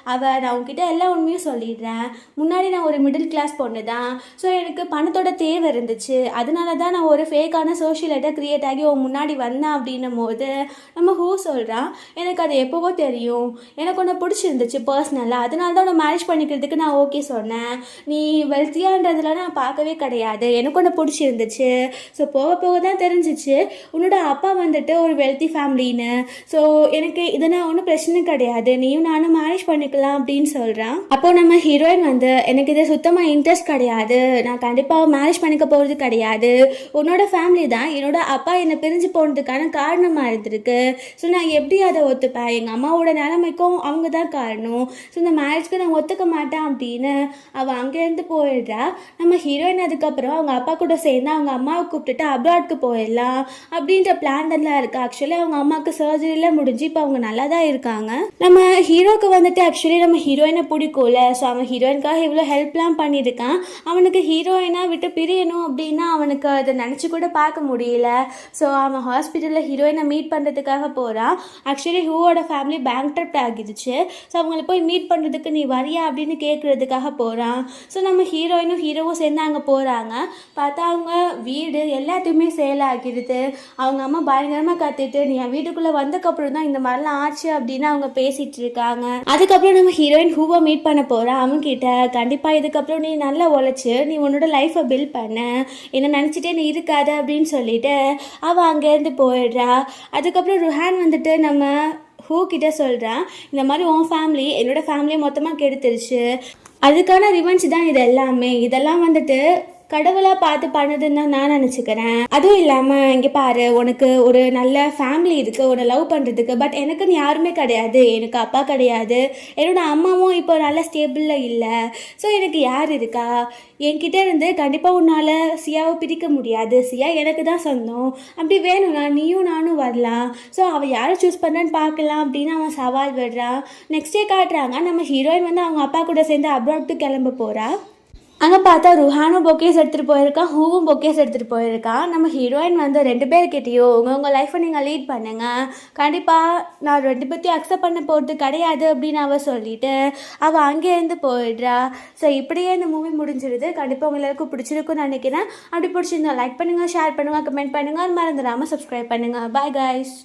நான் அவங்ககிட்ட எல்லா உண்மையும் சொல்லிடுறேன், முன்னாடி நான் ஒரு மிடில் கிளாஸ் பொண்ணு தான், ஸோ எனக்கு பணத்தோட தேவை இருந்துச்சு, அதனால தான் நான் ஒரு ஃபேக்கான சோஷியல் லெட்டர் க்ரியேட் ஆகி முன்னாடி வந்தேன் அப்படின்னும் போது நம்ம ஹூ சொல்கிறான், எனக்கு அது எப்போவோ தெரியும், எனக்கு ஒன்று பிடிச்சிருந்துச்சு பர்சனலாக, அதனால தான் உன்னை மேரேஜ் பண்ணிக்கிறதுக்கு நான் ஓகே சொன்னேன், நீ வெல்த்தியான்றதுல நான் பார்க்கவே கிடையாது, எனக்கு ஒன்று பிடிச்சிருந்துச்சு, ஸோ போக போக தான் தெரிஞ்சிச்சு உன்னோட அப்பா வந்துட்டு ஒரு வெல்த்தி ஃபேமிலின்னு, ஸோ எனக்கு இதனால் ஒன்றும் பிரச்சனை கிடையாது, நீயும் நானும் மேரேஜ் பண்ணிக்கலாம் அப்படின்னு சொல்கிறான். அப்போது நம்ம ஹீரோயின் வந்து எனக்கு இது சுத்தமாக இன்ட்ரெஸ்ட் கிடையாது, நான் கண்டிப்பாக மேரேஜ் பண்ணிக்க போகிறது கிடையாது, உன்னோட ஃபேமிலி தான் என்னோட அப்பா என்னை பிரிஞ்சு போனதுக்கான காரணமாக இருந்திருக்கு, ஸோ நான் எப்படி அதை ஒத்துப்பேன், எங்கள் அம்மாவோட நிலைமைக்கும் அவங்க தான் காரணம், ஸோ இந்த மேரேஜ்க்கு நான் ஒத்துக்க மாட்டேன் அப்படின்னு அவள் அங்கேருந்து போயிடுறா. நம்ம ஹீரோயின் அதுக்கப்புறம் அவங்க அப்பா கூட சேர்ந்து அவங்க அம்மாவை கூப்பிட்டுட்டு அப்ராட்க்கு போயிடலாம் அப்படின்ற பிளான்லாம் இருக்குது. ஆக்சுவலி அவங்க அம்மாவுக்கு சர்ஜரிலாம் முடிஞ்சு இப்போ அவங்க நல்லா தான் இருக்காங்க. நம்ம ஹீரோக்கு வந்துட்டு ஆக்சுவலி நம்ம ஹீரோயினை பிடிக்கும்ல, ஸோ அவன் ஹீரோயினுக்காக இவ்வளோ ஹெல்ப்லாம் பண்ணியிருக்கான். அவனுக்கு ஹீரோயினாக விட்டு பிரியணும் அப்படின்னா அவனுக்கு அதை நினச்சி கூட பார்க்க முடியல. ஸோ அவன் ஹாஸ்பிட்டலில் ஹீரோயினை மீட் பண்ணுறதுக்காக போகிறான். ஆக்சுவலி ஹூவோட ஃபேமிலி பேங்க்ரப்ட் ஆகிடுச்சு. ஸோ அவங்கள போய் மீட் பண்ணுறதுக்கு நீ வரியா அப்படின்னு கேட்குறதுக்காக போகிறான். ஸோ நம்ம ஹீரோயினும் ஹீரோவும் சேர்ந்து அங்கே போகிறாங்க. பார்த்தா அவங்க வீடு எல்லாத்தையுமே சேல் ஆகிடுது. அவங்க அம்மா பயங்கரமாக கத்திட்டு நீ என் வீட்டுக்குள்ளே வந்ததுக்கப்புறம் தான் இந்த மாதிரிலாம் ஆச்சு அப்படின்னு அவங்க பேசிகிட்டு இருக்காங்க. அதுக்கப்புறம் நம்ம ஹீரோயின் ஹூவை மீட் பண்ண போகிறான். அவன்கிட்ட கண்டிப்பாக இதுக்கப்புறம் நீ நல்லா உழைச்சி நீ உன்னோட லைஃப்பை பில்ட் பண்ண, என்ன நினச்சிட்டே நீ இருக்காத அப்படின்னு சொல்லிட்டு அவள் அங்கேருந்து போயிடுறா. அதுக்கப்புறம் ருஹான் வந்துட்டு நம்ம ஹூ கிட்ட சொல்கிறான், இந்த மாதிரி உன் ஃபேமிலி என்னோடய ஃபேமிலியை மொத்தமாக கெடுத்துருச்சு, அதுக்கான ரிவெஞ்ச் தான் இது எல்லாமே, இதெல்லாம் வந்துட்டு கடவுளாக பார்த்து பண்ணதுன்னு தான் நான் நினச்சிக்கிறேன். அதுவும் இல்லாமல் இங்கே பாரு, உனக்கு ஒரு நல்ல ஃபேமிலி இருக்குது உன்னை லவ் பண்ணுறதுக்கு, பட் எனக்குன்னு யாருமே கிடையாது, எனக்கு அப்பா கிடையாது, என்னோட அம்மாவும் இப்போ நல்ல ஸ்டேபிளில் இல்லை, ஸோ எனக்கு யார் இருக்கா, என்கிட்ட இருந்து கண்டிப்பாக உன்னால் சியாவை பிரிக்க முடியாது, சியா எனக்கு தான் சொந்தம், அப்படி வேணும்னா நீயும் நானும் வரலாம், ஸோ அவள் யாரை சூஸ் பண்ணான்னு பார்க்கலாம் அப்படின்னு அவன் சவால் விடுறான். நெக்ஸ்ட் டே காட்டுறாங்க நம்ம ஹீரோயின் வந்து அவங்க அப்பா கூட சேர்ந்து அப்ராட்க்கு கிளம்ப போகிறா. அங்கே பார்த்தா ருஹானும் பொக்கேஸ் எடுத்துகிட்டு போயிருக்கான், ஹூவும் பொக்கேஸ் எடுத்துகிட்டு போயிருக்கான். நம்ம ஹீரோயின் வந்து 2 பேர்கிட்டையும் உங்கள் லைஃப்பை நீங்கள் லீட் பண்ணுங்கள், கண்டிப்பாக நான் 2 பேர்த்தையும் அக்செப்ட் பண்ண போகிறது கிடையாது அப்படின்னு அவள் சொல்லிவிட்டு அவள் அங்கேருந்து போயிடுறா. ஸோ இப்படியே இந்த மூவி முடிஞ்சிருது. கண்டிப்பாக உங்கள் எல்லாருக்கும் பிடிச்சிருக்குன்னு நினைக்கிறேன். அப்படி பிடிச்சிருந்தா லைக் பண்ணுங்கள், ஷேர் பண்ணுங்கள், கமெண்ட் பண்ணுங்கள், மறந்துடாமல் சப்ஸ்கிரைப் பண்ணுங்கள். Bye guys.